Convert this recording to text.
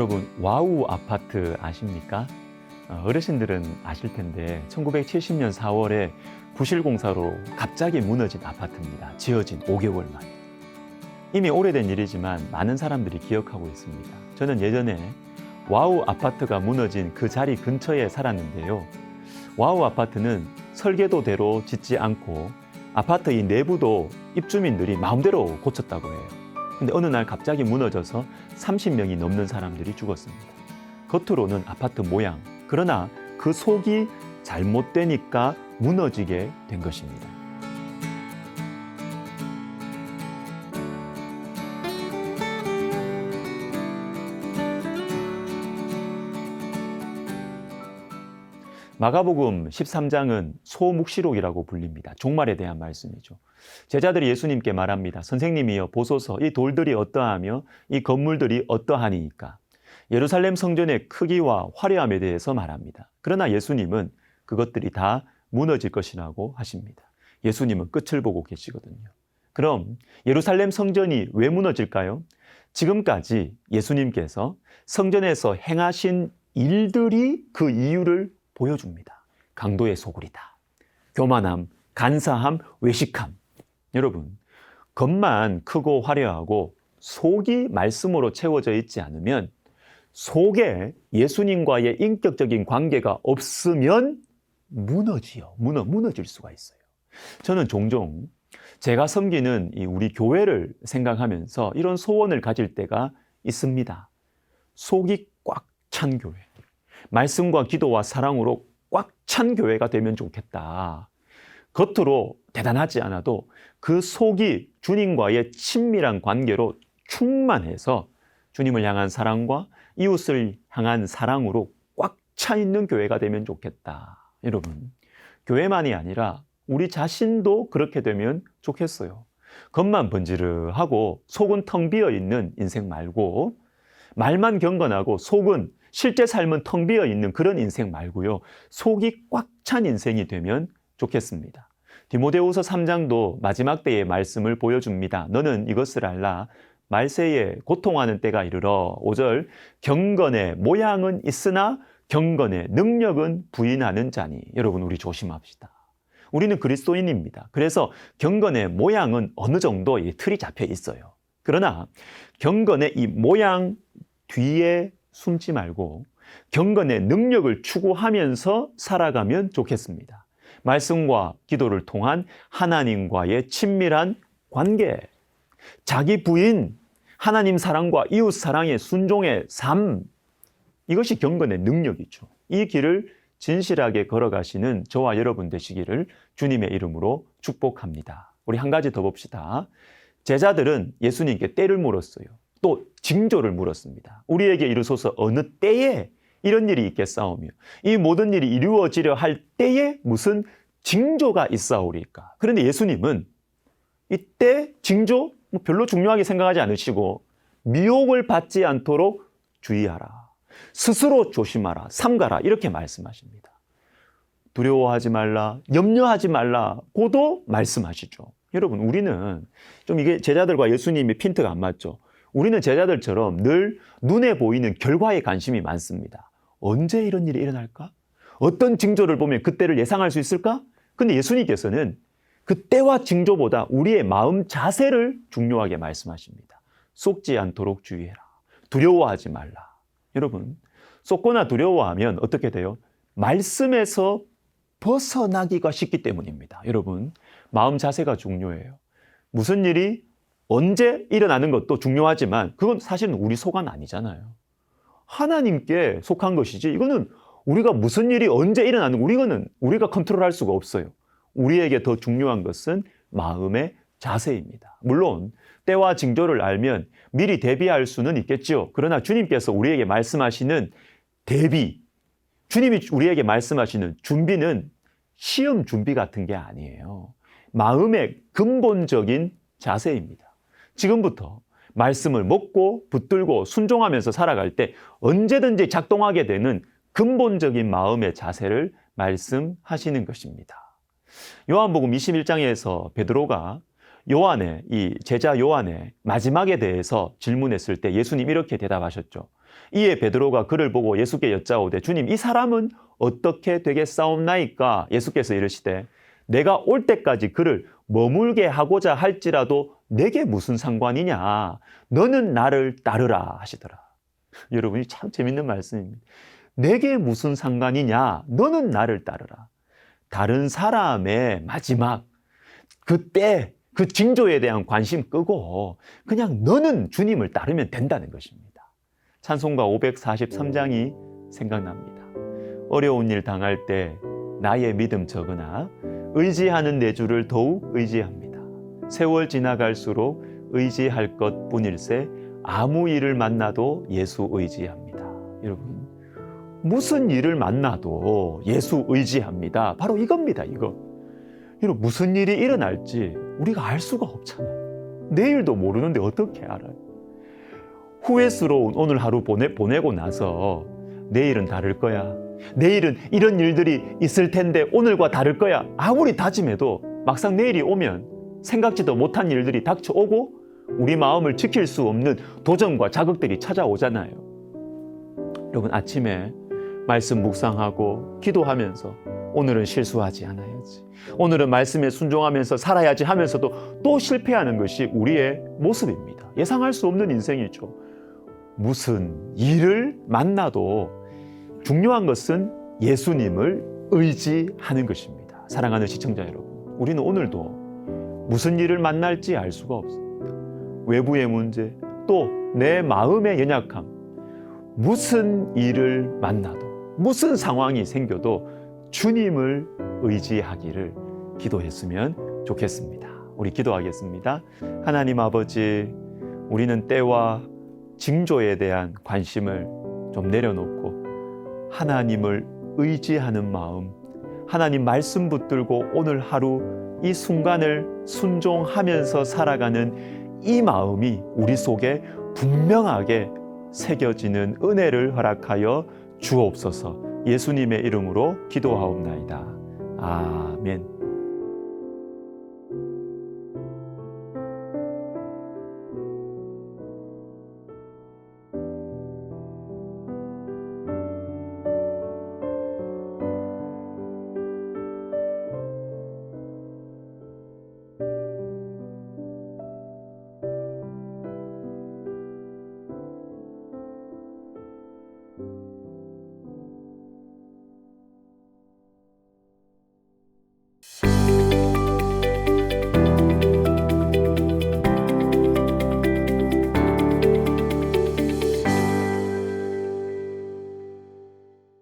여러분, 와우 아파트 아십니까? 어르신들은 아실 텐데 1970년 4월에 부실공사로 갑자기 무너진 아파트입니다. 지어진 5개월 만에. 이미 오래된 일이지만 많은 사람들이 기억하고 있습니다. 저는 예전에 와우 아파트가 무너진 그 자리 근처에 살았는데요. 와우 아파트는 설계도대로 짓지 않고 아파트 이 내부도 입주민들이 마음대로 고쳤다고 해요. 근데 어느 날 갑자기 무너져서 30명이 넘는 사람들이 죽었습니다. 겉으로는 아파트 모양, 그러나 그 속이 잘못되니까 무너지게 된 것입니다. 마가복음 13장은 소묵시록이라고 불립니다. 종말에 대한 말씀이죠. 제자들이 예수님께 말합니다. 선생님이여 보소서, 이 돌들이 어떠하며 이 건물들이 어떠하니이까. 예루살렘 성전의 크기와 화려함에 대해서 말합니다. 그러나 예수님은 그것들이 다 무너질 것이라고 하십니다. 예수님은 끝을 보고 계시거든요. 그럼 예루살렘 성전이 왜 무너질까요? 지금까지 예수님께서 성전에서 행하신 일들이 그 이유를 보여줍니다. 강도의 소굴이다. 교만함, 간사함, 외식함. 여러분, 겉만 크고 화려하고 속이 말씀으로 채워져 있지 않으면, 속에 예수님과의 인격적인 관계가 없으면 무너질 수가 있어요. 저는 종종 제가 섬기는 우리 교회를 생각하면서 이런 소원을 가질 때가 있습니다. 속이 꽉 찬 교회. 말씀과 기도와 사랑으로 꽉 찬 교회가 되면 좋겠다. 겉으로 대단하지 않아도 그 속이 주님과의 친밀한 관계로 충만해서 주님을 향한 사랑과 이웃을 향한 사랑으로 꽉 차 있는 교회가 되면 좋겠다. 여러분, 교회만이 아니라 우리 자신도 그렇게 되면 좋겠어요. 겉만 번지르하고 속은 텅 비어 있는 인생 말고, 말만 경건하고 속은, 실제 삶은 텅 비어 있는 그런 인생 말고요. 속이 꽉 찬 인생이 되면 좋겠습니다. 디모데후서 3장도 마지막 때의 말씀을 보여줍니다. 너는 이것을 알라. 말세에 고통하는 때가 이르러 5절 경건의 모양은 있으나 경건의 능력은 부인하는 자니. 여러분, 우리 조심합시다. 우리는 그리스도인입니다. 그래서 경건의 모양은 어느 정도 이 틀이 잡혀 있어요. 그러나 경건의 이 모양 뒤에 숨지 말고 경건의 능력을 추구하면서 살아가면 좋겠습니다. 말씀과 기도를 통한 하나님과의 친밀한 관계, 자기 부인, 하나님 사랑과 이웃 사랑의 순종의 삶, 이것이 경건의 능력이죠. 이 길을 진실하게 걸어가시는 저와 여러분 되시기를 주님의 이름으로 축복합니다. 우리 한 가지 더 봅시다. 제자들은 예수님께 때를 물었어요. 또 징조를 물었습니다. 우리에게 이르소서 어느 때에 이런 일이 있겠사오며 이 모든 일이 이루어지려 할 때에 무슨 징조가 있사오리까? 그런데 예수님은 이때 징조 별로 중요하게 생각하지 않으시고 미혹을 받지 않도록 주의하라. 스스로 조심하라. 삼가라. 이렇게 말씀하십니다. 두려워하지 말라. 염려하지 말라고도 말씀하시죠. 여러분, 우리는 좀 이게 제자들과 예수님의 핀트가 안 맞죠. 우리는 제자들처럼 늘 눈에 보이는 결과에 관심이 많습니다. 언제 이런 일이 일어날까? 어떤 징조를 보면 그때를 예상할 수 있을까? 근데 예수님께서는 그때와 징조보다 우리의 마음 자세를 중요하게 말씀하십니다. 속지 않도록 주의해라. 두려워하지 말라. 여러분, 쏟거나 두려워하면 어떻게 돼요? 말씀에서 벗어나기가 쉽기 때문입니다. 여러분, 마음 자세가 중요해요. 무슨 일이 언제 일어나는 것도 중요하지만 그건 사실은 우리 속은 아니잖아요. 하나님께 속한 것이지 이거는 우리가 무슨 일이 언제 일어나는 이거는 우리가 컨트롤할 수가 없어요. 우리에게 더 중요한 것은 마음의 자세입니다. 물론 때와 징조를 알면 미리 대비할 수는 있겠죠. 그러나 주님께서 우리에게 말씀하시는 대비, 주님이 우리에게 말씀하시는 준비는 시험 준비 같은 게 아니에요. 마음의 근본적인 자세입니다. 지금부터 말씀을 먹고 붙들고 순종하면서 살아갈 때 언제든지 작동하게 되는 근본적인 마음의 자세를 말씀하시는 것입니다. 요한복음 21장에서 베드로가 이 제자 요한의 마지막에 대해서 질문했을 때 예수님 이렇게 대답하셨죠. 이에 베드로가 그를 보고 예수께 여짜오되 주님 이 사람은 어떻게 되겠사옵나이까? 예수께서 이르시되 내가 올 때까지 그를 머물게 하고자 할지라도 내게 무슨 상관이냐? 너는 나를 따르라 하시더라. 여러분이 참 재밌는 말씀입니다. 내게 무슨 상관이냐? 너는 나를 따르라. 다른 사람의 마지막 그때 그 징조에 대한 관심 끄고 그냥 너는 주님을 따르면 된다는 것입니다. 찬송가 543장이 생각납니다. 어려운 일 당할 때 나의 믿음 적으나 의지하는 내 주를 더욱 의지합니다. 세월 지나갈수록 의지할 것뿐일세 아무 일을 만나도 예수 의지합니다. 여러분, 무슨 일을 만나도 예수 의지합니다. 바로 이겁니다. 이거. 여러분, 무슨 일이 일어날지 우리가 알 수가 없잖아요. 내일도 모르는데 어떻게 알아요? 후회스러운 오늘 하루 보내고 나서 내일은 다를 거야. 내일은 이런 일들이 있을 텐데 오늘과 다를 거야. 아무리 다짐해도 막상 내일이 오면 생각지도 못한 일들이 닥쳐오고 우리 마음을 지킬 수 없는 도전과 자극들이 찾아오잖아요. 여러분, 아침에 말씀 묵상하고 기도하면서 오늘은 실수하지 않아야지, 오늘은 말씀에 순종하면서 살아야지 하면서도 또 실패하는 것이 우리의 모습입니다. 예상할 수 없는 인생이죠. 무슨 일을 만나도 중요한 것은 예수님을 의지하는 것입니다. 사랑하는 시청자 여러분, 우리는 오늘도 무슨 일을 만날지 알 수가 없습니다. 외부의 문제, 또 내 마음의 연약함, 무슨 일을 만나도 무슨 상황이 생겨도 주님을 의지하기를 기도했으면 좋겠습니다. 우리 기도하겠습니다. 하나님 아버지, 우리는 때와 징조에 대한 관심을 좀 내려놓고 하나님을 의지하는 마음, 하나님 말씀 붙들고 오늘 하루 이 순간을 순종하면서 살아가는 이 마음이 우리 속에 분명하게 새겨지는 은혜를 허락하여 주옵소서. 예수님의 이름으로 기도하옵나이다. 아멘.